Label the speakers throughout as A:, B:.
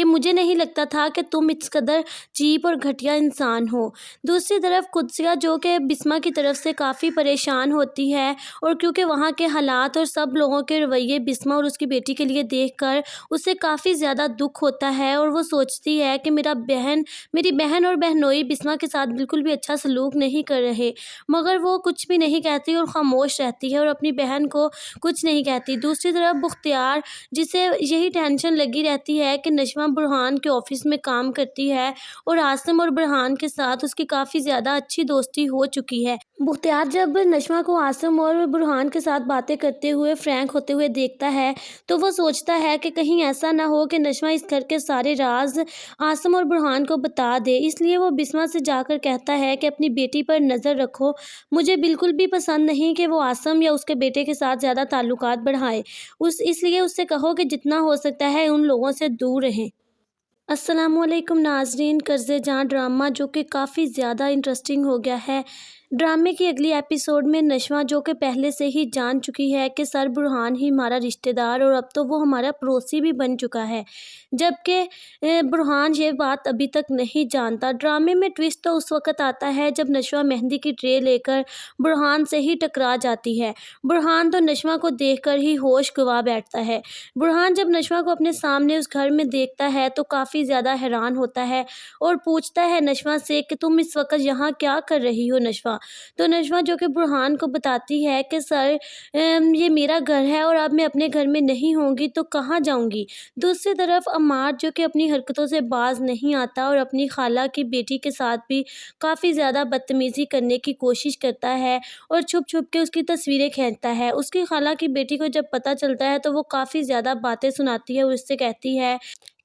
A: کہ مجھے نہیں لگتا تھا کہ تم اس قدر چیپ اور گھٹیا انسان ہو۔ دوسری طرف قدسیہ جو کہ بسمہ کی طرف سے کافی پریشان ہوتی ہے، اور کیونکہ وہاں کے حالات اور سب لوگوں کے رویے بسمہ اور اس کی بیٹی کے لیے دیکھ کر اسے کافی زیادہ دکھ ہوتا ہے، اور وہ سوچتی ہے کہ میری بہن اور بہنوئی بسمہ کے ساتھ بالکل بھی اچھا سلوک نہیں کر رہے، مگر وہ کچھ بھی نہیں کہتی اور خاموش رہتی ہے اور اپنی بہن کو کچھ نہیں کہتی۔ دوسری طرف بختیار، جسے یہی ٹینشن لگی رہتی ہے کہ نشمہ برہان کے آفس میں کام کرتی ہے اور عاصم اور برہان کے ساتھ اس کی کافی زیادہ اچھی دوستی ہو چکی ہے۔ بختیار جب نشمہ کو عاصم اور برہان کے ساتھ باتیں کرتے ہوئے فرینک ہوتے ہوئے دیکھتا ہے تو وہ سوچتا ہے کہ کہیں ایسا نہ ہو کہ نشمہ اس گھر کے سارے راز عاصم اور برہان کو بتا دے، اس لیے وہ بسمہ سے جا کر کہتا ہے کہ اپنی بیٹی پر نظر رکھو، مجھے بالکل بھی پسند نہیں کہ وہ عاصم یا اس کے بیٹے کے ساتھ زیادہ تعلقات بڑھائے، اس لیے اس سے کہو کہ جتنا ہو سکتا ہے ان لوگوں سے دور رہیں۔ السلام علیکم ناظرین، قرض جاں ڈرامہ جو کہ کافی زیادہ انٹرسٹنگ ہو گیا ہے۔ ڈرامے کی اگلی ایپیسوڈ میں نشمہ جو کہ پہلے سے ہی جان چکی ہے کہ سر برہان ہی ہمارا رشتہ دار اور اب تو وہ ہمارا پڑوسی بھی بن چکا ہے، جبکہ برہان یہ بات ابھی تک نہیں جانتا۔ ڈرامے میں ٹویسٹ تو اس وقت آتا ہے جب نشمہ مہندی کی ٹرے لے کر برہان سے ہی ٹکرا جاتی ہے۔ برہان تو نشمہ کو دیکھ کر ہی ہوش گنوا بیٹھتا ہے۔ برہان جب نشمہ کو اپنے سامنے اس گھر میں دیکھتا ہے تو کافی زیادہ حیران ہوتا ہے اور پوچھتا ہے نشمہ سے کہ تم اس وقت یہاں کیا کر رہی ہو نشمہ؟ تو نشمہ جو کہ برہان کو بتاتی ہے کہ سر یہ میرا گھر ہے اور اب میں اپنے گھر میں نہیں ہوں گی تو کہاں جاؤں گی۔ دوسری طرف عمار جو کہ اپنی حرکتوں سے باز نہیں آتا اور اپنی خالہ کی بیٹی کے ساتھ بھی کافی زیادہ بدتمیزی کرنے کی کوشش کرتا ہے اور چھپ چھپ کے اس کی تصویریں کھینچتا ہے۔ اس کی خالہ کی بیٹی کو جب پتہ چلتا ہے تو وہ کافی زیادہ باتیں سناتی ہے اور اس سے کہتی ہے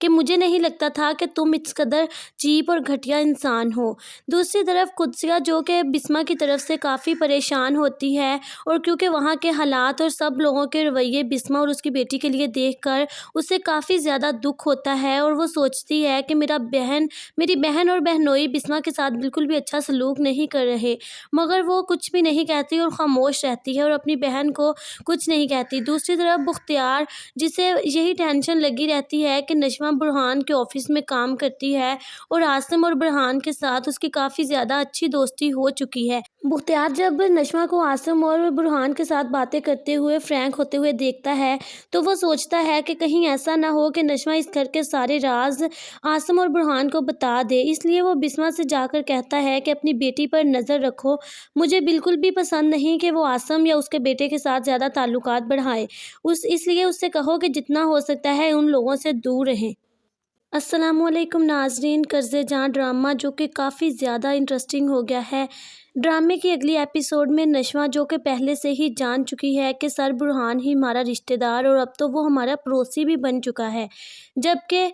A: کہ مجھے نہیں لگتا تھا کہ تم اس قدر چیپ اور گھٹیا انسان ہو۔ دوسری طرف قدسیہ جو کہ بسمہ کی طرف سے کافی پریشان ہوتی ہے، اور کیونکہ وہاں کے حالات اور سب لوگوں کے رویے بسمہ اور اس کی بیٹی کے لیے دیکھ کر اسے کافی زیادہ دکھ ہوتا ہے، اور وہ سوچتی ہے کہ میری بہن اور بہنوئی بسمہ کے ساتھ بالکل بھی اچھا سلوک نہیں کر رہے، مگر وہ کچھ بھی نہیں کہتی اور خاموش رہتی ہے اور اپنی بہن کو کچھ نہیں کہتی۔ دوسری طرف بختیار، جسے یہی ٹینشن لگی رہتی ہے کہ نشمہ برہان کے آفس میں کام کرتی ہے اور عاصم اور برہان کے ساتھ اس کی کافی زیادہ اچھی دوستی ہو چکی ہے۔ بختیار جب نشمہ کو عاصم اور برہان کے ساتھ باتیں کرتے ہوئے فرینک ہوتے ہوئے دیکھتا ہے تو وہ سوچتا ہے کہ کہیں ایسا نہ ہو کہ نشمہ اس گھر کے سارے راز عاصم اور برہان کو بتا دے، اس لیے وہ بسمہ سے جا کر کہتا ہے کہ اپنی بیٹی پر نظر رکھو، مجھے بالکل بھی پسند نہیں کہ وہ عاصم یا اس کے بیٹے کے ساتھ زیادہ تعلقات بڑھائے، اس لیے اس سے کہو کہ جتنا ہو سکتا ہے ان لوگوں سے دور رہیں۔ السلام علیکم ناظرین، قرض جاں ڈرامہ جو کہ کافی زیادہ انٹرسٹنگ ہو گیا ہے۔ ڈرامے کی اگلی ایپیسوڈ میں نشمہ جو کہ پہلے سے ہی جان چکی ہے کہ سر برہان ہی ہمارا رشتہ دار اور اب تو وہ ہمارا پڑوسی بھی بن چکا ہے، جبکہ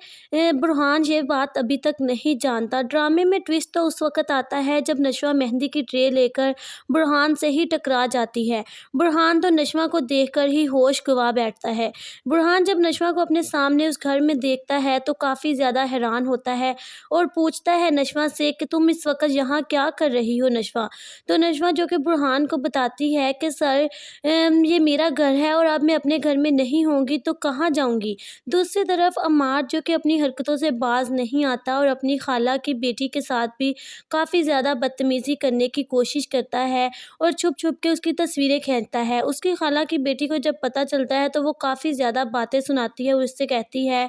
A: برہان یہ بات ابھی تک نہیں جانتا۔ ڈرامے میں ٹویسٹ تو اس وقت آتا ہے جب نشمہ مہندی کی ٹرے لے کر برہان سے ہی ٹکرا جاتی ہے۔ برہان تو نشمہ کو دیکھ کر ہی ہوش گنوا بیٹھتا ہے۔ برہان جب نشمہ کو اپنے سامنے اس گھر میں دیکھتا ہے تو کافی زیادہ حیران ہوتا ہے اور پوچھتا ہے نشمہ سے کہ تم اس وقت یہاں کیا کر رہی ہو نشمہ؟ تو نشمہ جو کہ برہان کو بتاتی ہے کہ سر یہ میرا گھر ہے اور اب میں اپنے گھر میں نہیں ہوں گی تو کہاں جاؤں گی۔ دوسری طرف عمار جو کہ اپنی حرکتوں سے باز نہیں آتا اور اپنی خالہ کی بیٹی کے ساتھ بھی کافی زیادہ بدتمیزی کرنے کی کوشش کرتا ہے اور چھپ چھپ کے اس کی تصویریں کھینچتا ہے۔ اس کی خالہ کی بیٹی کو جب پتہ چلتا ہے تو وہ کافی زیادہ باتیں سناتی ہے اور اس سے کہتی ہے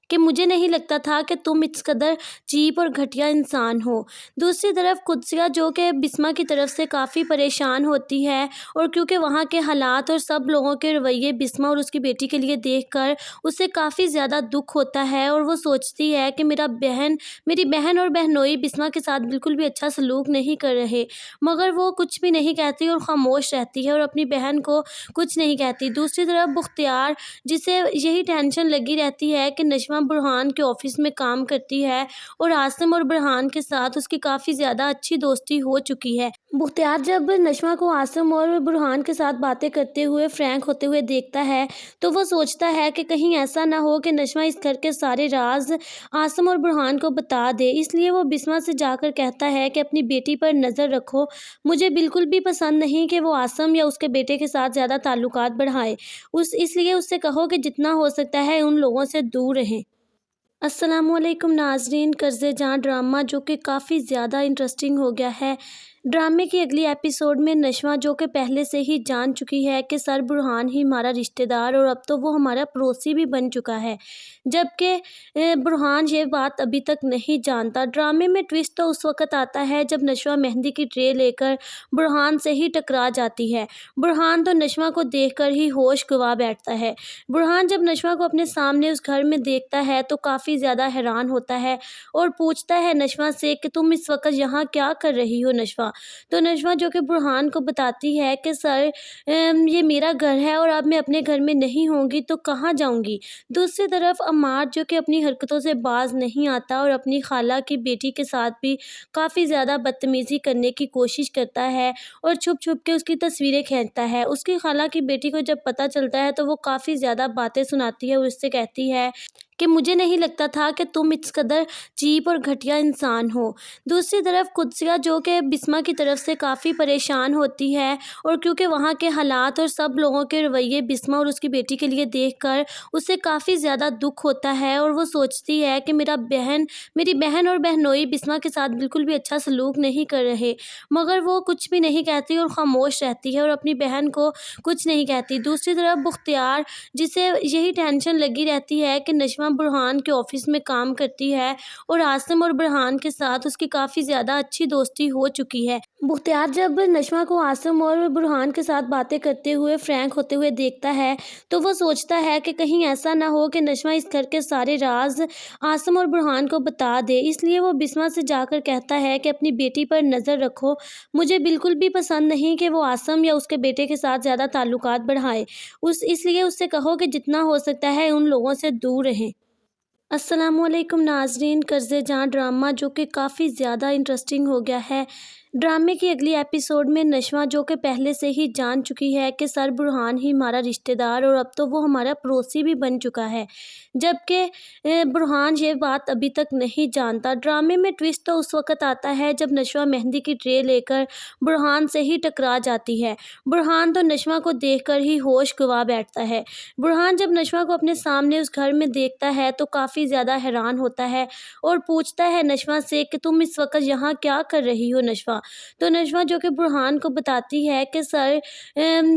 A: کہ مجھے نہیں لگتا تھا کہ تم اس قدر چیپ اور گھٹیا انسان ہو۔ دوسری طرف قدسیہ جو کہ بسمہ کی طرف سے کافی پریشان ہوتی ہے، اور کیونکہ وہاں کے حالات اور سب لوگوں کے رویے بسمہ اور اس کی بیٹی کے لیے دیکھ کر اسے کافی زیادہ دکھ ہوتا ہے، اور وہ سوچتی ہے کہ میری بہن اور بہنوئی بسمہ کے ساتھ بالکل بھی اچھا سلوک نہیں کر رہے، مگر وہ کچھ بھی نہیں کہتی اور خاموش رہتی ہے اور اپنی بہن کو کچھ نہیں کہتی۔ دوسری طرف بختیار، جسے یہی ٹینشن لگی رہتی ہے کہ نشمہ برہان کے آفس میں کام کرتی ہے اور عاصم اور برہان کے ساتھ اس کی کافی زیادہ اچھی دوستی ہو چکی ہے۔ بختیار جب نشمہ کو عاصم اور برہان کے ساتھ باتیں کرتے ہوئے فرینک ہوتے ہوئے دیکھتا ہے تو وہ سوچتا ہے کہ کہیں ایسا نہ ہو کہ نشمہ اس گھر کے سارے راز عاصم اور برہان کو بتا دے، اس لیے وہ بسمہ سے جا کر کہتا ہے کہ اپنی بیٹی پر نظر رکھو، مجھے بالکل بھی پسند نہیں کہ وہ عاصم یا اس کے بیٹے کے ساتھ زیادہ تعلقات بڑھائے، اس لیے اس سے کہو کہ جتنا ہو سکتا ہے ان لوگوں سے دور رہیں۔ السلام علیکم ناظرین، قرض جاں ڈرامہ جو کہ کافی زیادہ انٹرسٹنگ ہو گیا ہے۔ ڈرامے کی اگلی ایپیسوڈ میں نشوہ جو کہ پہلے سے ہی جان چکی ہے کہ سر برہان ہی ہمارا رشتہ دار اور اب تو وہ ہمارا پڑوسی بھی بن چکا ہے، جبکہ برہان یہ بات ابھی تک نہیں جانتا۔ ڈرامے میں ٹویسٹ تو اس وقت آتا ہے جب نشوہ مہندی کی ٹرے لے کر برہان سے ہی ٹکرا جاتی ہے۔ برہان تو نشوہ کو دیکھ کر ہی ہوش گنوا بیٹھتا ہے۔ برہان جب نشوہ کو اپنے سامنے اس گھر میں دیکھتا ہے تو کافی زیادہ حیران ہوتا ہے اور پوچھتا ہے نشوہ سے کہ تم اس وقت یہاں کیا کر رہی ہو نشوہ؟ تو نشوہ جو کہ برہان کو بتاتی ہے کہ سر یہ میرا گھر ہے اور اب میں اپنے گھر میں نہیں ہوں گی تو کہاں جاؤں گی۔ دوسری طرف عمار جو کہ اپنی حرکتوں سے باز نہیں آتا اور اپنی خالہ کی بیٹی کے ساتھ بھی کافی زیادہ بدتمیزی کرنے کی کوشش کرتا ہے اور چھپ چھپ کے اس کی تصویریں کھینچتا ہے۔ اس کی خالہ کی بیٹی کو جب پتہ چلتا ہے تو وہ کافی زیادہ باتیں سناتی ہے اور اس سے کہتی ہے کہ مجھے نہیں لگتا تھا کہ تم اس قدر چیپ اور گھٹیا انسان ہو۔ دوسری طرف قدسیہ جو کہ بسمہ کی طرف سے کافی پریشان ہوتی ہے اور کیونکہ وہاں کے حالات اور سب لوگوں کے رویے بسمہ اور اس کی بیٹی کے لیے دیکھ کر اسے کافی زیادہ دکھ ہوتا ہے اور وہ سوچتی ہے کہ میری بہن اور بہنوئی بسمہ کے ساتھ بالکل بھی اچھا سلوک نہیں کر رہے، مگر وہ کچھ بھی نہیں کہتی اور خاموش رہتی ہے اور اپنی بہن کو کچھ نہیں کہتی۔ دوسری طرف بختیار جسے یہی ٹینشن لگی رہتی ہے کہ نشوہ برہان کے آفس میں کام کرتی ہے اور عاصم اور برہان کے ساتھ اس کی کافی زیادہ اچھی دوستی ہو چکی ہے۔ بختیار جب نشوہ کو عاصم اور برہان کے ساتھ باتیں کرتے ہوئے فرینک ہوتے ہوئے دیکھتا ہے تو وہ سوچتا ہے کہ کہیں ایسا نہ ہو کہ نشوہ اس گھر کے سارے راز عاصم اور برہان کو بتا دے، اس لیے وہ بسمہ سے جا کر کہتا ہے کہ اپنی بیٹی پر نظر رکھو، مجھے بالکل بھی پسند نہیں کہ وہ عاصم یا اس کے بیٹے کے ساتھ زیادہ تعلقات بڑھائے، اس لیے اس سے کہو کہ جتنا ہو سکتا ہے ان لوگوں سے دور رہیں۔ السلام علیکم ناظرین، قرض جاں ڈرامہ جو کہ کافی زیادہ انٹرسٹنگ ہو گیا ہے۔ ڈرامے کی اگلی ایپیسوڈ میں نشوہ جو کہ پہلے سے ہی جان چکی ہے کہ سر برہان ہی ہمارا رشتہ دار اور اب تو وہ ہمارا پڑوسی بھی بن چکا ہے، جبکہ برہان یہ بات ابھی تک نہیں جانتا۔ ڈرامے میں ٹویسٹ تو اس وقت آتا ہے جب نشوہ مہندی کی ٹرے لے کر برہان سے ہی ٹکرا جاتی ہے۔ برہان تو نشوہ کو دیکھ کر ہی ہوش گنوا بیٹھتا ہے۔ برہان جب نشوہ کو اپنے سامنے اس گھر میں دیکھتا ہے تو کافی زیادہ حیران ہوتا ہے اور پوچھتا ہے نشوہ سے کہ تم اس وقت یہاں کیا کر رہی ہو نشوہ؟ تو نشوہ جو کہ برہان کو بتاتی ہے کہ سر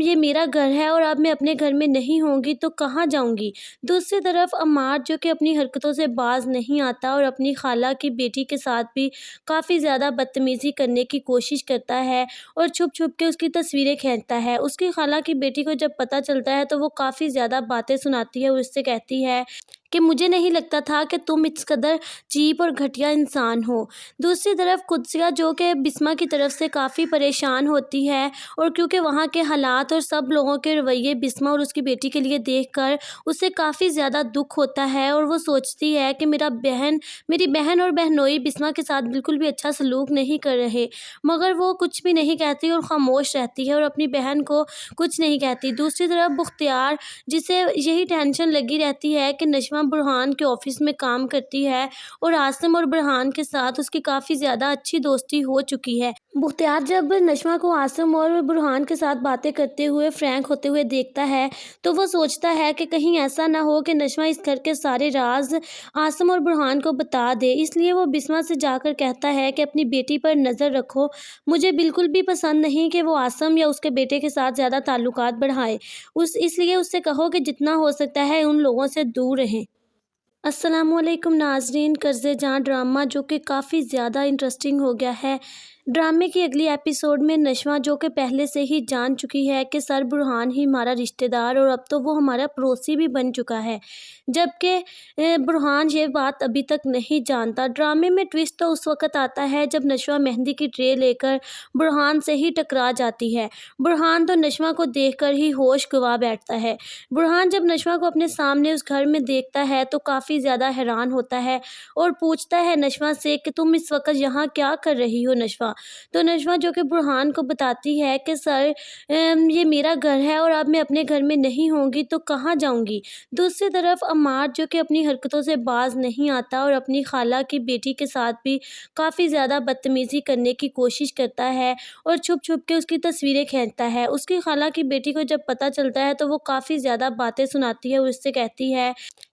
A: یہ میرا گھر ہے اور اب میں اپنے گھر میں نہیں ہوں گی تو کہاں جاؤں گی۔ دوسری طرف عمار جو کہ اپنی حرکتوں سے باز نہیں آتا اور اپنی خالہ کی بیٹی کے ساتھ بھی کافی زیادہ بدتمیزی کرنے کی کوشش کرتا ہے اور چھپ چھپ کے اس کی تصویریں کھینچتا ہے۔ اس کی خالہ کی بیٹی کو جب پتہ چلتا ہے تو وہ کافی زیادہ باتیں سناتی ہے اور اس سے کہتی ہے کہ مجھے نہیں لگتا تھا کہ تم اس قدر چیپ اور گھٹیا انسان ہو۔ دوسری طرف قدسیہ جو کہ بسمہ کی طرف سے کافی پریشان ہوتی ہے اور کیونکہ وہاں کے حالات اور سب لوگوں کے رویے بسمہ اور اس کی بیٹی کے لیے دیکھ کر اسے کافی زیادہ دکھ ہوتا ہے اور وہ سوچتی ہے کہ میری بہن اور بہنوئی بسمہ کے ساتھ بالکل بھی اچھا سلوک نہیں کر رہے، مگر وہ کچھ بھی نہیں کہتی اور خاموش رہتی ہے اور اپنی بہن کو کچھ نہیں کہتی۔ دوسری طرف بختیار جسے یہی ٹینشن لگی رہتی ہے کہ نشوہ برہان کے آفس میں کام کرتی ہے اور عاصم اور برہان کے ساتھ اس کی کافی زیادہ اچھی دوستی ہو چکی ہے۔ بختیار جب نشوہ کو عاصم اور برہان کے ساتھ باتیں کرتے ہوئے فرینک ہوتے ہوئے دیکھتا ہے تو وہ سوچتا ہے کہ کہیں ایسا نہ ہو کہ نشوہ اس گھر کے سارے راز عاصم اور برہان کو بتا دے، اس لیے وہ بسمہ سے جا کر کہتا ہے کہ اپنی بیٹی پر نظر رکھو، مجھے بالکل بھی پسند نہیں کہ وہ عاصم یا اس کے بیٹے کے ساتھ زیادہ تعلقات بڑھائے، اس لیے اس سے کہو کہ جتنا ہو سکتا ہے ان لوگوں سے دور رہیں۔ السلام علیکم ناظرین، قرض جاں ڈرامہ جو کہ کافی زیادہ انٹرسٹنگ ہو گیا ہے۔ ڈرامے کی اگلی ایپیسوڈ میں نشوہ جو کہ پہلے سے ہی جان چکی ہے کہ سر برہان ہی ہمارا رشتہ دار اور اب تو وہ ہمارا پڑوسی بھی بن چکا ہے، جبکہ برہان یہ بات ابھی تک نہیں جانتا۔ ڈرامے میں ٹویسٹ تو اس وقت آتا ہے جب نشوہ مہندی کی ٹرے لے کر برہان سے ہی ٹکرا جاتی ہے۔ برہان تو نشوہ کو دیکھ کر ہی ہوش گنوا بیٹھتا ہے۔ برہان جب نشوہ کو اپنے سامنے اس گھر میں دیکھتا ہے تو کافی زیادہ حیران ہوتا ہے اور پوچھتا ہے نشوہ سے کہ تم اس وقت یہاں کیا کر رہی ہو نشوہ؟ تو نشوہ جو کہ برہان کو بتاتی ہے کہ سر یہ میرا گھر ہے اور اب میں اپنے گھر میں نہیں ہوں گی تو کہاں جاؤں گی۔ دوسری طرف عمار جو کہ اپنی حرکتوں سے باز نہیں آتا اور اپنی خالہ کی بیٹی کے ساتھ بھی کافی زیادہ بدتمیزی کرنے کی کوشش کرتا ہے اور چھپ چھپ کے اس کی تصویریں کھینچتا ہے۔ اس کی خالہ کی بیٹی کو جب پتہ چلتا ہے تو وہ کافی زیادہ باتیں سناتی ہے اور اس سے کہتی ہے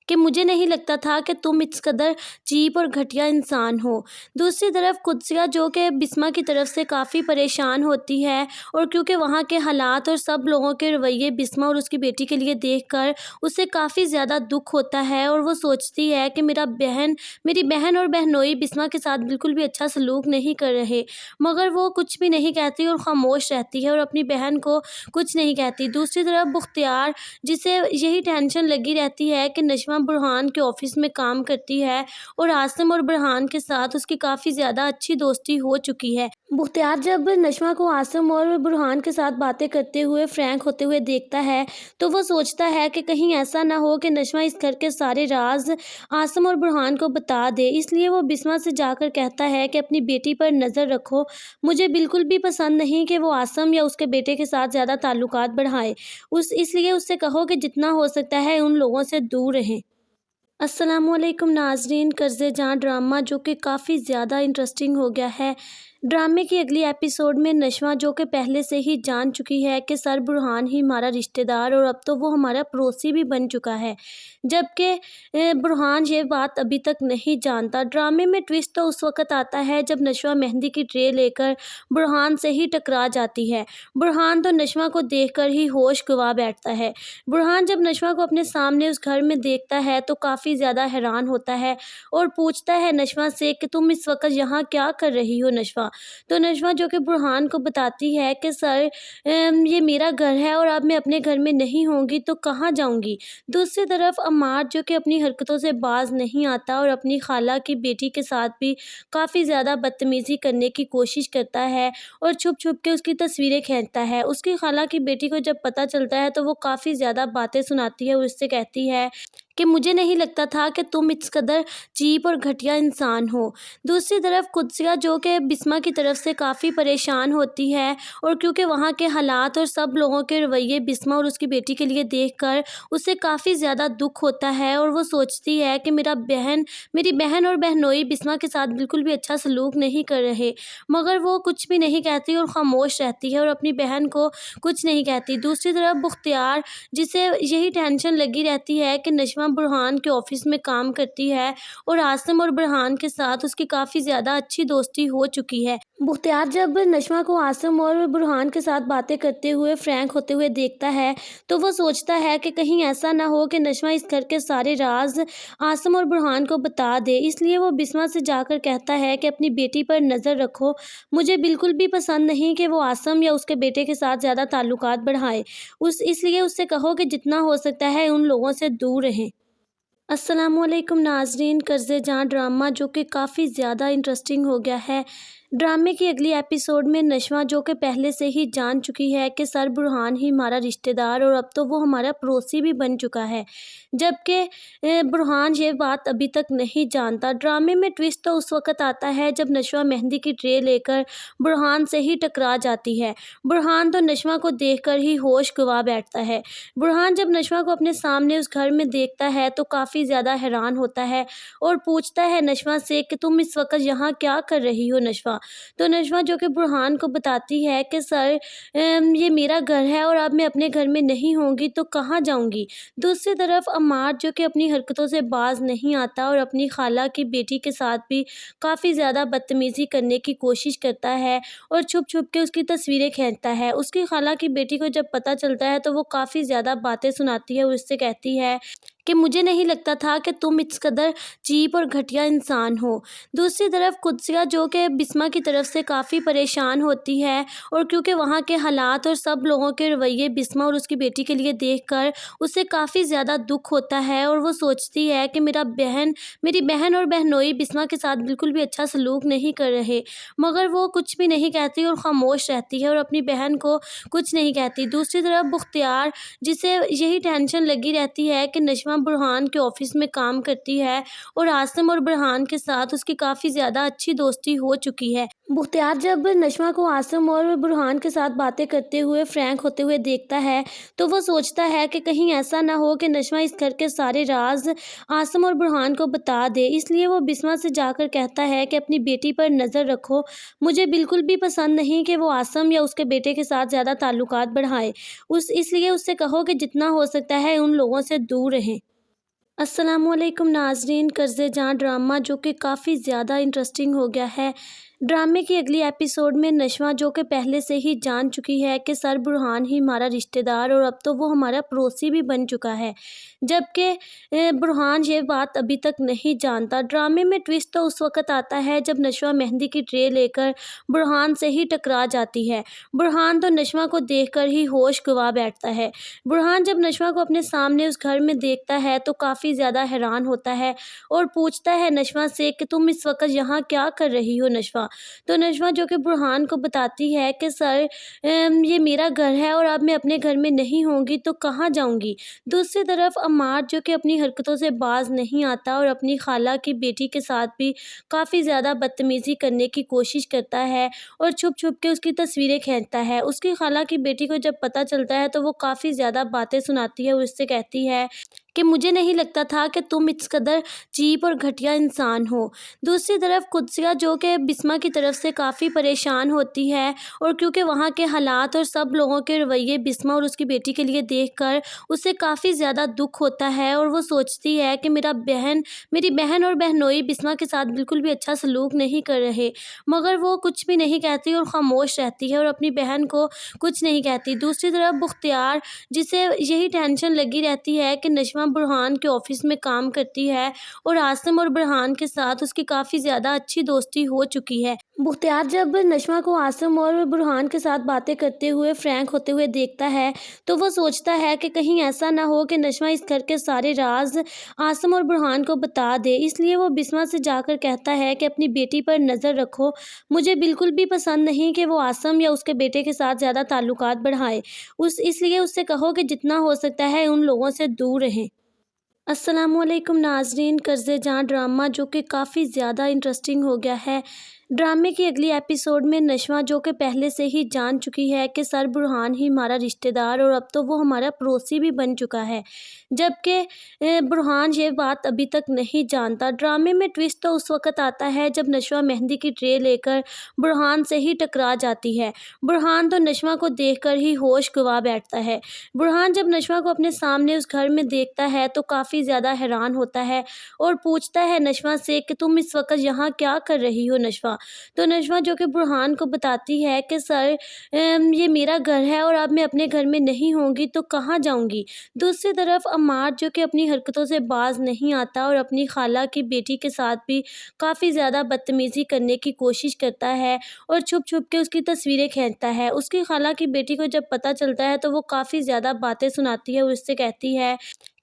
A: کہ مجھے نہیں لگتا تھا کہ تم اس قدر چیپ اور گھٹیا انسان ہو۔ دوسری طرف قدسیہ جو کہ بسمہ کی طرف سے کافی پریشان ہوتی ہے اور کیونکہ وہاں کے حالات اور سب لوگوں کے رویے بسمہ اور اس کی بیٹی کے لیے دیکھ کر اسے کافی زیادہ دکھ ہوتا ہے اور وہ سوچتی ہے کہ میری بہن اور بہنوئی بسمہ کے ساتھ بالکل بھی اچھا سلوک نہیں کر رہے، مگر وہ کچھ بھی نہیں کہتی اور خاموش رہتی ہے اور اپنی بہن کو کچھ نہیں کہتی۔ دوسری طرف بختیار جسے یہی ٹینشن لگی رہتی ہے کہ نشوہ برہان کے آفس میں کام کرتی ہے اور عاصم اور برہان کے ساتھ اس کی کافی زیادہ اچھی دوستی ہو چکی ہے۔ بختیار جب نشوہ کو عاصم اور برہان کے ساتھ باتیں کرتے ہوئے فرینک ہوتے ہوئے دیکھتا ہے تو وہ سوچتا ہے کہ کہیں ایسا نہ ہو کہ نشوہ اس گھر کے سارے راز عاصم اور برہان کو بتا دے، اس لیے وہ بسمہ سے جا کر کہتا ہے کہ اپنی بیٹی پر نظر رکھو، مجھے بالکل بھی پسند نہیں کہ وہ عاصم یا اس کے بیٹے کے ساتھ زیادہ تعلقات بڑھائے، اس لیے اس سے کہو کہ جتنا ہو سکتا ہے ان لوگوں سے دور رہیں۔ السلام علیکم ناظرین، قرض جاں ڈرامہ جو کہ کافی زیادہ انٹرسٹنگ ہو گیا ہے۔ ڈرامے کی اگلی ایپیسوڈ میں نشوہ جو کہ پہلے سے ہی جان چکی ہے کہ سر برہان ہی ہمارا رشتہ دار اور اب تو وہ ہمارا پڑوسی بھی بن چکا ہے، جبکہ برہان یہ بات ابھی تک نہیں جانتا۔ ڈرامے میں ٹویسٹ تو اس وقت آتا ہے جب نشوہ مہندی کی ٹرے لے کر برہان سے ہی ٹکرا جاتی ہے۔ برہان تو نشوہ کو دیکھ کر ہی ہوش گنوا بیٹھتا ہے۔ برہان جب نشوہ کو اپنے سامنے اس گھر میں دیکھتا ہے تو کافی زیادہ حیران ہوتا ہے اور پوچھتا ہے نشوہ سے کہ تم اس وقت یہاں کیا کر رہی ہو نشوہ۔ تو نشوہ جو کہ برہان کو بتاتی ہے کہ سر یہ میرا گھر ہے اور اب میں اپنے گھر میں نہیں ہوں گی تو کہاں جاؤں گی۔ دوسری طرف عمار جو کہ اپنی حرکتوں سے باز نہیں آتا اور اپنی خالہ کی بیٹی کے ساتھ بھی کافی زیادہ بدتمیزی کرنے کی کوشش کرتا ہے اور چھپ چھپ کے اس کی تصویریں کھینچتا ہے۔ اس کی خالہ کی بیٹی کو جب پتہ چلتا ہے تو وہ کافی زیادہ باتیں سناتی ہے اور اس سے کہتی ہے کہ مجھے نہیں لگتا تھا کہ تم اس قدر چیپ اور گھٹیا انسان ہو۔ دوسری طرف قدسیہ جو کہ بسمہ کی طرف سے کافی پریشان ہوتی ہے اور کیونکہ وہاں کے حالات اور سب لوگوں کے رویے بسمہ اور اس کی بیٹی کے لیے دیکھ کر اسے کافی زیادہ دکھ ہوتا ہے اور وہ سوچتی ہے کہ میری بہن اور بہنوئی بسمہ کے ساتھ بالکل بھی اچھا سلوک نہیں کر رہے، مگر وہ کچھ بھی نہیں کہتی اور خاموش رہتی ہے اور اپنی بہن کو کچھ نہیں کہتی۔ دوسری طرف بختیار جسے یہی ٹینشن لگی رہتی ہے کہ نشوہ برہان کے آفس میں کام کرتی ہے اور عاصم اور برہان کے ساتھ اس کی کافی زیادہ اچھی دوستی ہو چکی ہے۔ بختیار جب نشوہ کو عاصم اور برہان کے ساتھ باتیں کرتے ہوئے فرینک ہوتے ہوئے دیکھتا ہے تو وہ سوچتا ہے کہ کہیں ایسا نہ ہو کہ نشوہ اس گھر کے سارے راز عاصم اور برہان کو بتا دے، اس لیے وہ بسمہ سے جا کر کہتا ہے کہ اپنی بیٹی پر نظر رکھو، مجھے بالکل بھی پسند نہیں کہ وہ عاصم یا اس کے بیٹے کے ساتھ زیادہ تعلقات بڑھائے، اس لیے اس سے کہو کہ جتنا ہو سکتا ہے ان لوگوں سے دور رہیں۔ السلام علیکم ناظرین، قرض جاں ڈرامہ جو کہ کافی زیادہ انٹرسٹنگ ہو گیا ہے۔ ڈرامے کی اگلی ایپیسوڈ میں نشوہ جو کہ پہلے سے ہی جان چکی ہے کہ سر برہان ہی ہمارا رشتہ دار اور اب تو وہ ہمارا پڑوسی بھی بن چکا ہے، جبکہ برہان یہ بات ابھی تک نہیں جانتا۔ ڈرامے میں ٹویسٹ تو اس وقت آتا ہے جب نشوہ مہندی کی ٹرے لے کر برہان سے ہی ٹکرا جاتی ہے۔ برہان تو نشوہ کو دیکھ کر ہی ہوش گنوا بیٹھتا ہے۔ برہان جب نشوہ کو اپنے سامنے اس گھر میں دیکھتا ہے تو کافی زیادہ حیران ہوتا ہے اور پوچھتا ہے نشوہ سے کہ تم اس وقت یہاں کیا کر رہی ہو نشوہ۔ تو نشوہ جو کہ برہان کو بتاتی ہے کہ سر یہ میرا گھر ہے اور اب میں اپنے گھر میں نہیں ہوں گی تو کہاں جاؤں گی۔ دوسری طرف عمار جو کہ اپنی حرکتوں سے باز نہیں آتا اور اپنی خالہ کی بیٹی کے ساتھ بھی کافی زیادہ بدتمیزی کرنے کی کوشش کرتا ہے اور چھپ چھپ کے اس کی تصویریں کھینچتا ہے۔ اس کی خالہ کی بیٹی کو جب پتہ چلتا ہے تو وہ کافی زیادہ باتیں سناتی ہے اور اس سے کہتی ہے کہ مجھے نہیں لگتا تھا کہ تم اس قدر چیپ اور گھٹیا انسان ہو۔ دوسری طرف قدسیہ جو کہ بسمہ کی طرف سے کافی پریشان ہوتی ہے اور کیونکہ وہاں کے حالات اور سب لوگوں کے رویے بسمہ اور اس کی بیٹی کے لیے دیکھ کر اسے کافی زیادہ دکھ ہوتا ہے اور وہ سوچتی ہے کہ میری بہن اور بہنوئی بسمہ کے ساتھ بالکل بھی اچھا سلوک نہیں کر رہے، مگر وہ کچھ بھی نہیں کہتی اور خاموش رہتی ہے اور اپنی بہن کو کچھ نہیں کہتی۔ دوسری طرف بختیار جسے یہی ٹینشن لگی رہتی ہے کہ نشوہ نشوہ برہان کے آفس میں کام کرتی ہے اور عاصم اور برہان کے ساتھ اس کی کافی زیادہ اچھی دوستی ہو چکی ہے۔ بختیار جب نشوہ کو عاصم اور برہان کے ساتھ باتیں کرتے ہوئے فرینک ہوتے ہوئے دیکھتا ہے تو وہ سوچتا ہے کہ کہیں ایسا نہ ہو کہ نشوہ اس گھر کے سارے راز عاصم اور برہان کو بتا دے، اس لیے وہ بسمہ سے جا کر کہتا ہے کہ اپنی بیٹی پر نظر رکھو، مجھے بالکل بھی پسند نہیں کہ وہ عاصم یا اس کے بیٹے کے ساتھ زیادہ تعلقات بڑھائے، اس لیے اس سے کہو کہ جتنا ہو سکتا ہے ان لوگوں سے دور رہیں۔ السلام علیکم ناظرین، قرض جاں ڈرامہ جو کہ کافی زیادہ انٹرسٹنگ ہو گیا ہے۔ ڈرامے کی اگلی ایپیسوڈ میں نشوہ جو کہ پہلے سے ہی جان چکی ہے کہ سر برہان ہی ہمارا رشتہ دار اور اب تو وہ ہمارا پڑوسی بھی بن چکا ہے، جبکہ برہان یہ بات ابھی تک نہیں جانتا۔ ڈرامے میں ٹویسٹ تو اس وقت آتا ہے جب نشوہ مہندی کی ٹرے لے کر برہان سے ہی ٹکرا جاتی ہے۔ برہان تو نشوہ کو دیکھ کر ہی ہوش گنوا بیٹھتا ہے۔ برہان جب نشوہ کو اپنے سامنے اس گھر میں دیکھتا ہے تو کافی زیادہ حیران ہوتا ہے اور پوچھتا ہے نشوہ سے کہ تم اس وقت یہاں کیا کر رہی ہو نشوہ؟ تو نشوہ جو کہ برہان کو بتاتی ہے کہ سر یہ میرا گھر ہے اور اب میں اپنے گھر میں نہیں ہوں گی تو کہاں جاؤں گی۔ دوسری طرف عمار جو کہ اپنی حرکتوں سے باز نہیں آتا اور اپنی خالہ کی بیٹی کے ساتھ بھی کافی زیادہ بدتمیزی کرنے کی کوشش کرتا ہے اور چھپ چھپ کے اس کی تصویریں کھینچتا ہے۔ اس کی خالہ کی بیٹی کو جب پتہ چلتا ہے تو وہ کافی زیادہ باتیں سناتی ہے اور اس سے کہتی ہے کہ مجھے نہیں لگتا تھا کہ تم اس قدر چیپ اور گھٹیا انسان ہو۔ دوسری طرف قدسیہ جو کہ بسمہ کی طرف سے کافی پریشان ہوتی ہے اور کیونکہ وہاں کے حالات اور سب لوگوں کے رویے بسمہ اور اس کی بیٹی کے لیے دیکھ کر اسے کافی زیادہ دکھ ہوتا ہے اور وہ سوچتی ہے کہ میری بہن اور بہنوئی بسمہ کے ساتھ بالکل بھی اچھا سلوک نہیں کر رہے، مگر وہ کچھ بھی نہیں کہتی اور خاموش رہتی ہے اور اپنی بہن کو کچھ نہیں کہتی۔ دوسری طرف بختیار جسے یہی ٹینشن لگی رہتی ہے کہ نشوہ برہان کے آفس میں کام کرتی ہے اور عاصم اور برہان کے ساتھ اس کی کافی زیادہ اچھی دوستی ہو چکی ہے۔ بختیار جب نشوہ کو عاصم اور برہان کے ساتھ باتیں کرتے ہوئے فرینک ہوتے ہوئے دیکھتا ہے تو وہ سوچتا ہے کہ کہیں ایسا نہ ہو کہ نشوہ اس گھر کے سارے راز عاصم اور برہان کو بتا دے، اس لیے وہ بسمہ سے جا کر کہتا ہے کہ اپنی بیٹی پر نظر رکھو، مجھے بالکل بھی پسند نہیں کہ وہ عاصم یا اس کے بیٹے کے ساتھ زیادہ تعلقات بڑھائے، اس لیے اس سے کہو کہ جتنا ہو سکتا ہے ان لوگوں سے دور رہیں۔ السلام علیکم ناظرین، قرض جاں ڈرامہ جو کہ کافی زیادہ انٹرسٹنگ ہو گیا ہے۔ ڈرامے کی اگلی ایپیسوڈ میں نشوہ جو کہ پہلے سے ہی جان چکی ہے کہ سر برہان ہی ہمارا رشتہ دار اور اب تو وہ ہمارا پڑوسی بھی بن چکا ہے، جبکہ برہان یہ بات ابھی تک نہیں جانتا۔ ڈرامے میں ٹویسٹ تو اس وقت آتا ہے جب نشوہ مہندی کی ٹرے لے کر برہان سے ہی ٹکرا جاتی ہے۔ برہان تو نشوہ کو دیکھ کر ہی ہوش گنوا بیٹھتا ہے۔ برہان جب نشوہ کو اپنے سامنے اس گھر میں دیکھتا ہے تو کافی زیادہ حیران ہوتا ہے اور پوچھتا ہے نشوہ سے کہ تم اس وقت یہاں کیا کر رہی ہو نشوہ؟ تو نشوہ جو کہ برہان کو بتاتی ہے کہ سر یہ میرا گھر ہے اور اب میں اپنے گھر میں نہیں ہوں گی تو کہاں جاؤں گی۔ دوسری طرف عمار جو کہ اپنی حرکتوں سے باز نہیں آتا اور اپنی خالہ کی بیٹی کے ساتھ بھی کافی زیادہ بدتمیزی کرنے کی کوشش کرتا ہے اور چھپ چھپ کے اس کی تصویریں کھینچتا ہے۔ اس کی خالہ کی بیٹی کو جب پتہ چلتا ہے تو وہ کافی زیادہ باتیں سناتی ہے اور اس سے کہتی ہے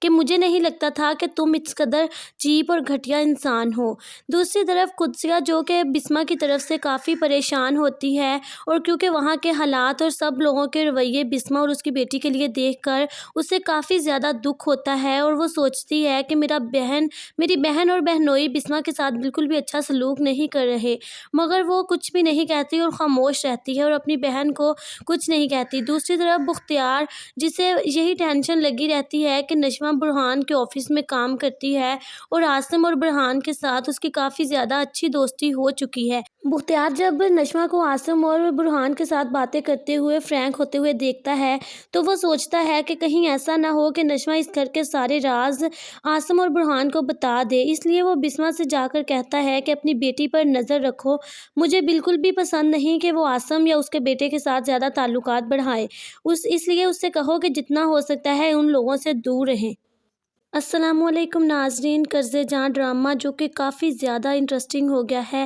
A: کہ مجھے نہیں لگتا تھا کہ تم اس قدر چیپ اور گھٹیا انسان ہو۔ دوسری طرف قدسیہ جو کہ بسمہ کی طرف سے کافی پریشان ہوتی ہے اور کیونکہ وہاں کے حالات اور سب لوگوں کے رویے بسمہ اور اس کی بیٹی کے لیے دیکھ کر اسے کافی زیادہ دکھ ہوتا ہے اور وہ سوچتی ہے کہ میری بہن اور بہنوئی بسمہ کے ساتھ بالکل بھی اچھا سلوک نہیں کر رہے، مگر وہ کچھ بھی نہیں کہتی اور خاموش رہتی ہے اور اپنی بہن کو کچھ نہیں کہتی۔ دوسری طرف بختیار جسے یہی ٹینشن لگی رہتی ہے کہ نشوہ برہان کے آفس میں کام کرتی ہے اور عاصم اور برہان کے ساتھ اس کی کافی زیادہ اچھی دوستی ہو چکی ہے۔ بختیار جب نشوہ کو عاصم اور برہان کے ساتھ باتیں کرتے ہوئے فرینک ہوتے ہوئے دیکھتا ہے تو وہ سوچتا ہے کہ کہیں ایسا نہ ہو کہ نشوہ اس گھر کے سارے راز عاصم اور برہان کو بتا دے، اس لیے وہ بسمہ سے جا کر کہتا ہے کہ اپنی بیٹی پر نظر رکھو، مجھے بالکل بھی پسند نہیں کہ وہ عاصم یا اس کے بیٹے کے ساتھ زیادہ تعلقات بڑھائے، اس لیے اس سے کہو کہ جتنا ہو سکتا ہے ان لوگوں سے دور رہیں۔ السلام علیکم ناظرین، قرض جاں ڈرامہ جو کہ کافی زیادہ انٹرسٹنگ ہو گیا ہے۔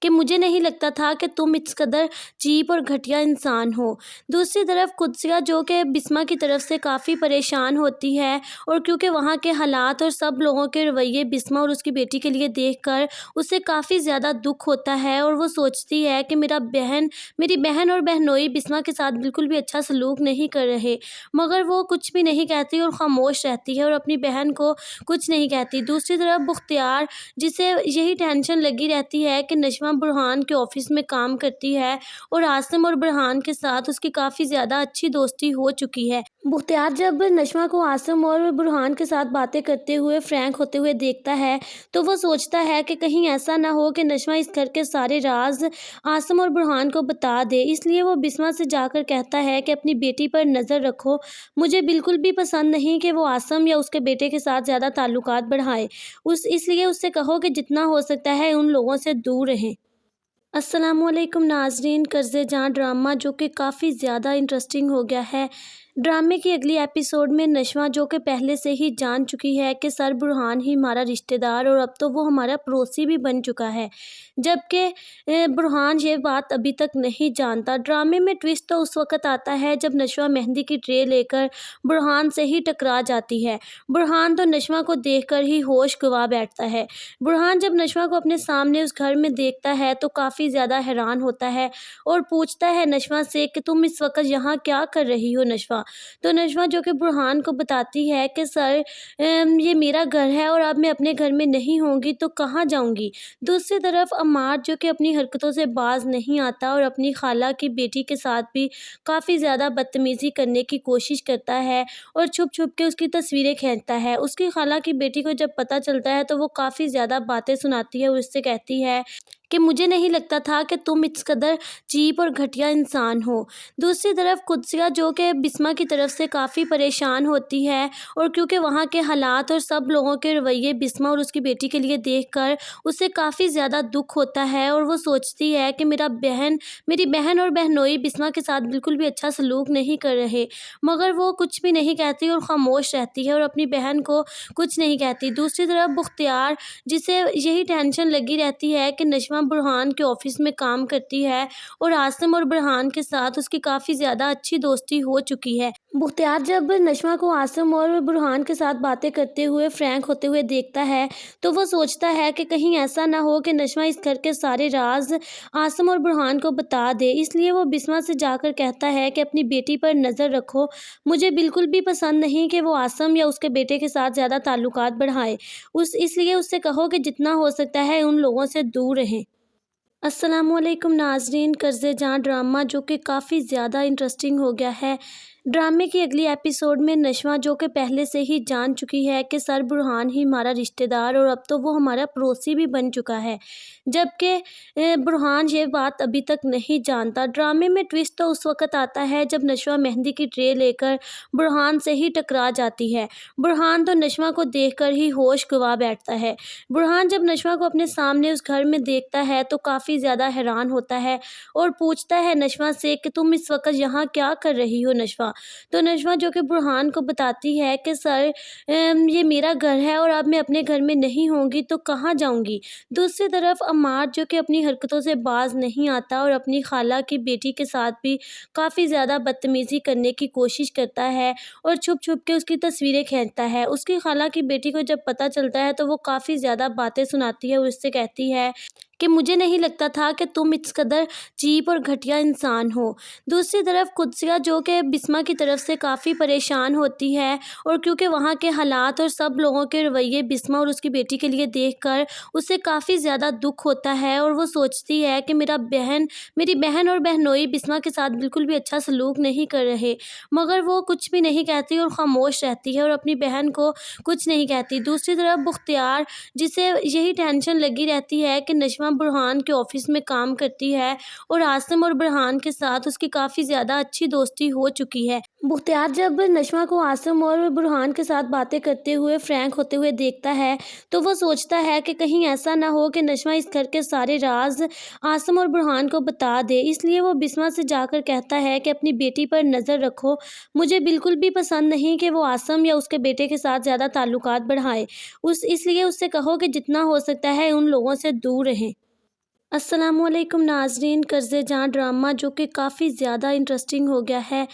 A: کہ مجھے نہیں لگتا تھا کہ تم اس قدر چیپ اور گھٹیا انسان ہو۔ دوسری طرف قدسیہ جو کہ بسمہ کی طرف سے کافی پریشان ہوتی ہے، اور کیونکہ وہاں کے حالات اور سب لوگوں کے رویے بسمہ اور اس کی بیٹی کے لیے دیکھ کر اسے کافی زیادہ دکھ ہوتا ہے، اور وہ سوچتی ہے کہ میری بہن اور بہنوئی بسمہ کے ساتھ بالکل بھی اچھا سلوک نہیں کر رہے، مگر وہ کچھ بھی نہیں کہتی اور خاموش رہتی ہے اور اپنی بہن کو کچھ نہیں کہتی۔ دوسری طرف بختیار، جسے یہی ٹینشن لگی رہتی ہے کہ نشمہ برہان کے آفس میں کام کرتی ہے اور عاصم اور برہان کے ساتھ اس کی کافی زیادہ اچھی دوستی ہو چکی ہے۔ بختیار جب نشمہ کو عاصم اور برہان کے ساتھ باتیں کرتے ہوئے فرینک ہوتے ہوئے دیکھتا ہے تو وہ سوچتا ہے کہ کہیں ایسا نہ ہو کہ نشمہ اس گھر کے سارے راز عاصم اور برہان کو بتا دے، اس لیے وہ بسمہ سے جا کر کہتا ہے کہ اپنی بیٹی پر نظر رکھو، مجھے بالکل بھی پسند نہیں کہ وہ عاصم یا اس کے بیٹے کے ساتھ زیادہ تعلقات بڑھائے، اس لیے اس سے کہو کہ جتنا ہو سکتا ہے ان لوگوں سے دور رہیں۔ السلام علیکم ناظرین، قرض جاں ڈرامہ جو کہ کافی زیادہ انٹرسٹنگ ہو گیا ہے۔ ڈرامے کی اگلی ایپیسوڈ میں نشمہ جو کہ پہلے سے ہی جان چکی ہے کہ سر برہان ہی ہمارا رشتہ دار اور اب تو وہ ہمارا پڑوسی بھی بن چکا ہے، جبکہ برہان یہ بات ابھی تک نہیں جانتا۔ ڈرامے میں ٹویسٹ تو اس وقت آتا ہے جب نشمہ مہندی کی ٹرے لے کر برہان سے ہی ٹکرا جاتی ہے۔ برہان تو نشمہ کو دیکھ کر ہی ہوش گنوا بیٹھتا ہے۔ برہان جب نشمہ کو اپنے سامنے اس گھر میں دیکھتا ہے تو کافی زیادہ حیران ہوتا ہے اور پوچھتا ہے نشمہ سے کہ تم اس وقت یہاں کیا کر رہی ہو نشمہ؟ تو نشمہ جو کہ برہان کو بتاتی ہے کہ سر یہ میرا گھر ہے اور اب میں اپنے گھر میں نہیں ہوں گی تو کہاں جاؤں گی۔ دوسری طرف عمار جو کہ اپنی حرکتوں سے باز نہیں آتا اور اپنی خالہ کی بیٹی کے ساتھ بھی کافی زیادہ بدتمیزی کرنے کی کوشش کرتا ہے اور چھپ چھپ کے اس کی تصویریں کھینچتا ہے۔ اس کی خالہ کی بیٹی کو جب پتہ چلتا ہے تو وہ کافی زیادہ باتیں سناتی ہے اور اس سے کہتی ہے کہ مجھے نہیں لگتا تھا کہ تم اس قدر چیپ اور گھٹیا انسان ہو۔ دوسری طرف قدسیہ جو کہ بسمہ کی طرف سے کافی پریشان ہوتی ہے، اور کیونکہ وہاں کے حالات اور سب لوگوں کے رویے بسمہ اور اس کی بیٹی کے لیے دیکھ کر اسے کافی زیادہ دکھ ہوتا ہے، اور وہ سوچتی ہے کہ میری بہن اور بہنوئی بسمہ کے ساتھ بالکل بھی اچھا سلوک نہیں کر رہے، مگر وہ کچھ بھی نہیں کہتی اور خاموش رہتی ہے اور اپنی بہن کو کچھ نہیں کہتی۔ دوسری طرف بختیار، جسے یہی ٹینشن لگی رہتی ہے کہ نشمہ برہان کے آفس میں کام کرتی ہے اور عاصم اور برہان کے ساتھ اس کی کافی زیادہ اچھی دوستی ہو چکی ہے۔ بختیار جب نشمہ کو عاصم اور برہان کے ساتھ باتیں کرتے ہوئے فرینک ہوتے ہوئے دیکھتا ہے تو وہ سوچتا ہے کہ کہیں ایسا نہ ہو کہ نشمہ اس گھر کے سارے راز عاصم اور برہان کو بتا دے، اس لیے وہ بسمہ سے جا کر کہتا ہے کہ اپنی بیٹی پر نظر رکھو، مجھے بالکل بھی پسند نہیں کہ وہ عاصم یا اس کے بیٹے کے ساتھ زیادہ تعلقات بڑھائے، اس لیے اس سے کہو کہ جتنا ہو سکتا ہے ان لوگوں سے دور رہیں۔ السلام علیکم ناظرین، قرض جاں ڈرامہ جو کہ کافی زیادہ انٹرسٹنگ ہو گیا ہے۔ ڈرامے کی اگلی ایپیسوڈ میں نشمہ جو کہ پہلے سے ہی جان چکی ہے کہ سر برہان ہی ہمارا رشتہ دار اور اب تو وہ ہمارا پڑوسی بھی بن چکا ہے، جبکہ برہان یہ بات ابھی تک نہیں جانتا۔ ڈرامے میں ٹویسٹ تو اس وقت آتا ہے جب نشمہ مہندی کی ٹرے لے کر برہان سے ہی ٹکرا جاتی ہے۔ برہان تو نشمہ کو دیکھ کر ہی ہوش گنوا بیٹھتا ہے۔ برہان جب نشمہ کو اپنے سامنے اس گھر میں دیکھتا ہے تو کافی زیادہ حیران ہوتا ہے اور پوچھتا ہے نشمہ سے کہ تم اس وقت یہاں کیا کر رہی ہو نشمہ؟ تو نشمہ جو کہ برہان کو بتاتی ہے کہ سر یہ میرا گھر ہے اور اب میں اپنے گھر میں نہیں ہوں گی تو کہاں جاؤں گی۔ دوسری طرف عمار جو کہ اپنی حرکتوں سے باز نہیں آتا اور اپنی خالہ کی بیٹی کے ساتھ بھی کافی زیادہ بدتمیزی کرنے کی کوشش کرتا ہے اور چھپ چھپ کے اس کی تصویریں کھینچتا ہے۔ اس کی خالہ کی بیٹی کو جب پتہ چلتا ہے تو وہ کافی زیادہ باتیں سناتی ہے اور اس سے کہتی ہے کہ مجھے نہیں لگتا تھا کہ تم اس قدر چیپ اور گھٹیا انسان ہو۔ دوسری طرف قدسیہ جو کہ بسمہ کی طرف سے کافی پریشان ہوتی ہے، اور کیونکہ وہاں کے حالات اور سب لوگوں کے رویے بسمہ اور اس کی بیٹی کے لیے دیکھ کر اسے کافی زیادہ دکھ ہوتا ہے، اور وہ سوچتی ہے کہ میری بہن اور بہنوئی بسمہ کے ساتھ بالکل بھی اچھا سلوک نہیں کر رہے، مگر وہ کچھ بھی نہیں کہتی اور خاموش رہتی ہے اور اپنی بہن کو کچھ نہیں کہتی۔ دوسری طرف بختیار، جسے یہی ٹینشن لگی رہتی ہے کہ نشمہ برہان کے آفس میں کام کرتی ہے اور عاصم اور برہان کے ساتھ اس کی کافی زیادہ اچھی دوستی ہو چکی ہے۔ بختیار جب نشمہ کو عاصم اور برہان کے ساتھ باتیں کرتے ہوئے فرینک ہوتے ہوئے دیکھتا ہے تو وہ سوچتا ہے کہ کہیں ایسا نہ ہو کہ نشمہ اس گھر کے سارے راز عاصم اور برہان کو بتا دے، اس لیے وہ بسمہ سے جا کر کہتا ہے کہ اپنی بیٹی پر نظر رکھو، مجھے بالکل بھی پسند نہیں کہ وہ عاصم یا اس کے بیٹے کے ساتھ زیادہ تعلقات بڑھائے، اس لیے اس سے کہو کہ جتنا ہو سکتا ہے ان لوگوں سے دور رہیں۔ السلام علیکم ناظرین، قرض جاں ڈرامہ جو کہ کافی زیادہ انٹرسٹنگ ہو گیا ہے۔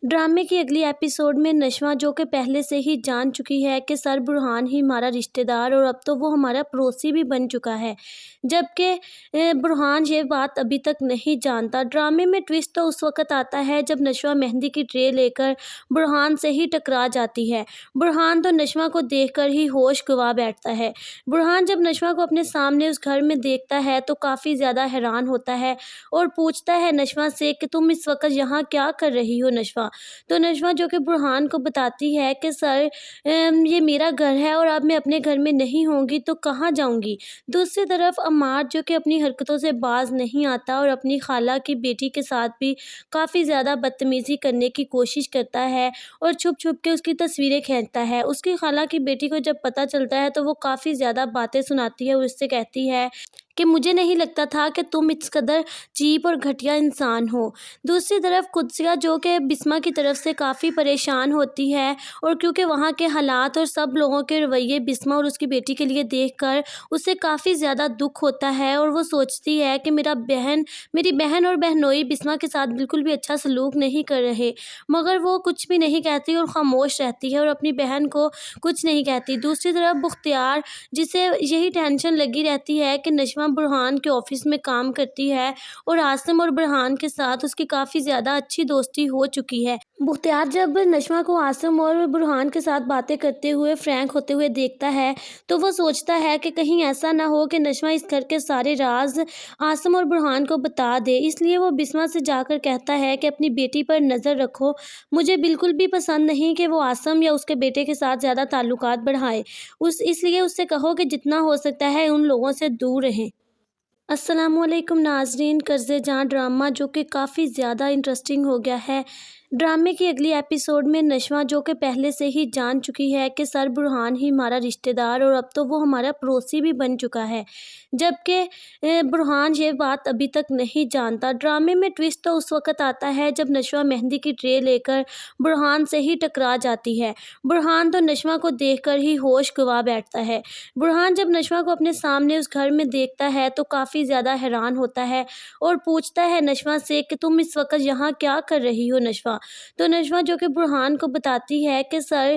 A: ڈرامے کی اگلی ایپیسوڈ میں نشوہ جو کہ پہلے سے ہی جان چکی ہے کہ سر برہان ہی ہمارا رشتہ دار اور اب تو وہ ہمارا پڑوسی بھی بن چکا ہے، جبکہ برہان یہ بات ابھی تک نہیں جانتا۔ ڈرامے میں ٹویسٹ تو اس وقت آتا ہے جب نشوہ مہندی کی ٹرے لے کر برہان سے ہی ٹکرا جاتی ہے۔ برہان تو نشوہ کو دیکھ کر ہی ہوش گنوا بیٹھتا ہے۔ برہان جب نشوہ کو اپنے سامنے اس گھر میں دیکھتا ہے تو کافی زیادہ حیران ہوتا ہے اور پوچھتا ہے نشوہ سے کہ تم اس وقت یہاں کیا کر رہی ہو نشوہ؟ تو نشوہ جو کہ برہان کو بتاتی ہے کہ سر یہ میرا گھر ہے اور اب میں اپنے گھر میں نہیں ہوں گی تو کہاں جاؤں گی۔ دوسری طرف عمار جو کہ اپنی حرکتوں سے باز نہیں آتا اور اپنی خالہ کی بیٹی کے ساتھ بھی کافی زیادہ بدتمیزی کرنے کی کوشش کرتا ہے اور چھپ چھپ کے اس کی تصویریں کھینچتا ہے۔ اس کی خالہ کی بیٹی کو جب پتہ چلتا ہے تو وہ کافی زیادہ باتیں سناتی ہے اور اس سے کہتی ہے کہ مجھے نہیں لگتا تھا کہ تم اس قدر چیپ اور گھٹیا انسان ہو۔ دوسری طرف قدسیہ جو کہ بسمہ کی طرف سے کافی پریشان ہوتی ہے اور کیونکہ وہاں کے حالات اور سب لوگوں کے رویے بسمہ اور اس کی بیٹی کے لیے دیکھ کر اسے کافی زیادہ دکھ ہوتا ہے اور وہ سوچتی ہے کہ میری بہن اور بہنوئی بسمہ کے ساتھ بالکل بھی اچھا سلوک نہیں کر رہے، مگر وہ کچھ بھی نہیں کہتی اور خاموش رہتی ہے اور اپنی بہن کو کچھ نہیں کہتی۔ دوسری طرف بختیار جسے یہی ٹینشن لگی رہتی ہے کہ نشوہ برہان کے آفس میں کام کرتی ہے اور عاصم اور برہان کے ساتھ اس کی کافی زیادہ اچھی دوستی ہو چکی ہے۔ بختیار جب نشوہ کو عاصم اور برہان کے ساتھ باتیں کرتے ہوئے فرینک ہوتے ہوئے دیکھتا ہے تو وہ سوچتا ہے کہ کہیں ایسا نہ ہو کہ نشوہ اس گھر کے سارے راز عاصم اور برہان کو بتا دے، اس لیے وہ بسمہ سے جا کر کہتا ہے کہ اپنی بیٹی پر نظر رکھو، مجھے بالکل بھی پسند نہیں کہ وہ عاصم یا اس کے بیٹے کے ساتھ زیادہ تعلقات بڑھائے، اس لیے اس سے کہو کہ جتنا ہو سکتا ہے ان لوگوں سے دور رہیں۔ السلام علیکم ناظرین، قرض جاں ڈرامہ جو کہ کافی زیادہ انٹرسٹنگ ہو گیا ہے۔ ڈرامے کی اگلی ایپیسوڈ میں نشوہ جو کہ پہلے سے ہی جان چکی ہے کہ سر برہان ہی ہمارا رشتہ دار اور اب تو وہ ہمارا پڑوسی بھی بن چکا ہے، جبکہ برہان یہ بات ابھی تک نہیں جانتا۔ ڈرامے میں ٹویسٹ تو اس وقت آتا ہے جب نشوہ مہندی کی ٹرے لے کر برہان سے ہی ٹکرا جاتی ہے۔ برہان تو نشوہ کو دیکھ کر ہی ہوش گنوا بیٹھتا ہے۔ برہان جب نشوہ کو اپنے سامنے اس گھر میں دیکھتا ہے تو کافی زیادہ حیران ہوتا ہے اور پوچھتا ہے نشوہ سے کہ تم اس وقت یہاں کیا کر رہی ہو نشوہ؟ تو نشوہ جو کہ برہان کو بتاتی ہے کہ سر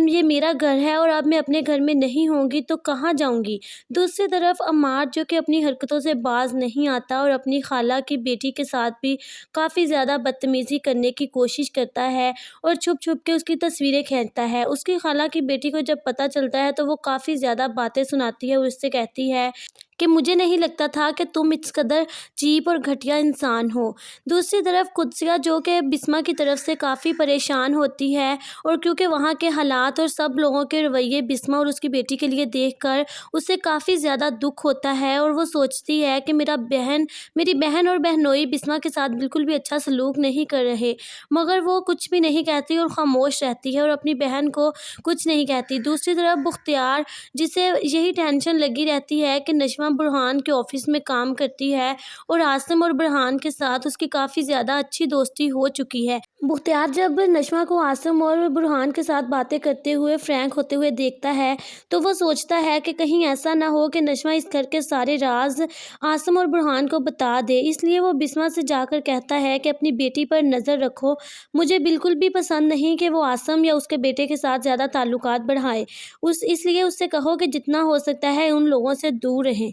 A: یہ میرا گھر ہے اور اب میں اپنے گھر میں نہیں ہوں گی تو کہاں جاؤں گی۔ دوسری طرف عمار جو کہ اپنی حرکتوں سے باز نہیں آتا اور اپنی خالہ کی بیٹی کے ساتھ بھی کافی زیادہ بدتمیزی کرنے کی کوشش کرتا ہے اور چھپ چھپ کے اس کی تصویریں کھینچتا ہے۔ اس کی خالہ کی بیٹی کو جب پتہ چلتا ہے تو وہ کافی زیادہ باتیں سناتی ہے اور اس سے کہتی ہے کہ مجھے نہیں لگتا تھا کہ تم اس قدر چیپ اور گھٹیا انسان ہو۔ دوسری طرف قدسیہ جو کہ بسمہ کی طرف سے کافی پریشان ہوتی ہے اور کیونکہ وہاں کے حالات اور سب لوگوں کے رویے بسمہ اور اس کی بیٹی کے لیے دیکھ کر اسے کافی زیادہ دکھ ہوتا ہے اور وہ سوچتی ہے کہ میری بہن اور بہنوئی بسمہ کے ساتھ بالکل بھی اچھا سلوک نہیں کر رہے، مگر وہ کچھ بھی نہیں کہتی اور خاموش رہتی ہے اور اپنی بہن کو کچھ نہیں کہتی۔ دوسری طرف بختیار جسے یہی ٹینشن لگی رہتی ہے کہ نشوہ برہان کے آفس میں کام کرتی ہے اور عاصم اور برہان کے ساتھ اس کی کافی زیادہ اچھی دوستی ہو چکی ہے۔ بختیار جب نشوہ کو عاصم اور برہان کے ساتھ باتیں کرتے ہوئے فرینک ہوتے ہوئے دیکھتا ہے تو وہ سوچتا ہے کہ کہیں ایسا نہ ہو کہ نشوہ اس گھر کے سارے راز عاصم اور برہان کو بتا دے، اس لیے وہ بسمہ سے جا کر کہتا ہے کہ اپنی بیٹی پر نظر رکھو، مجھے بالکل بھی پسند نہیں کہ وہ عاصم یا اس کے بیٹے کے ساتھ زیادہ تعلقات بڑھائے، اس لیے اس سے کہو کہ جتنا ہو سکتا ہے ان لوگوں سے دور رہیں۔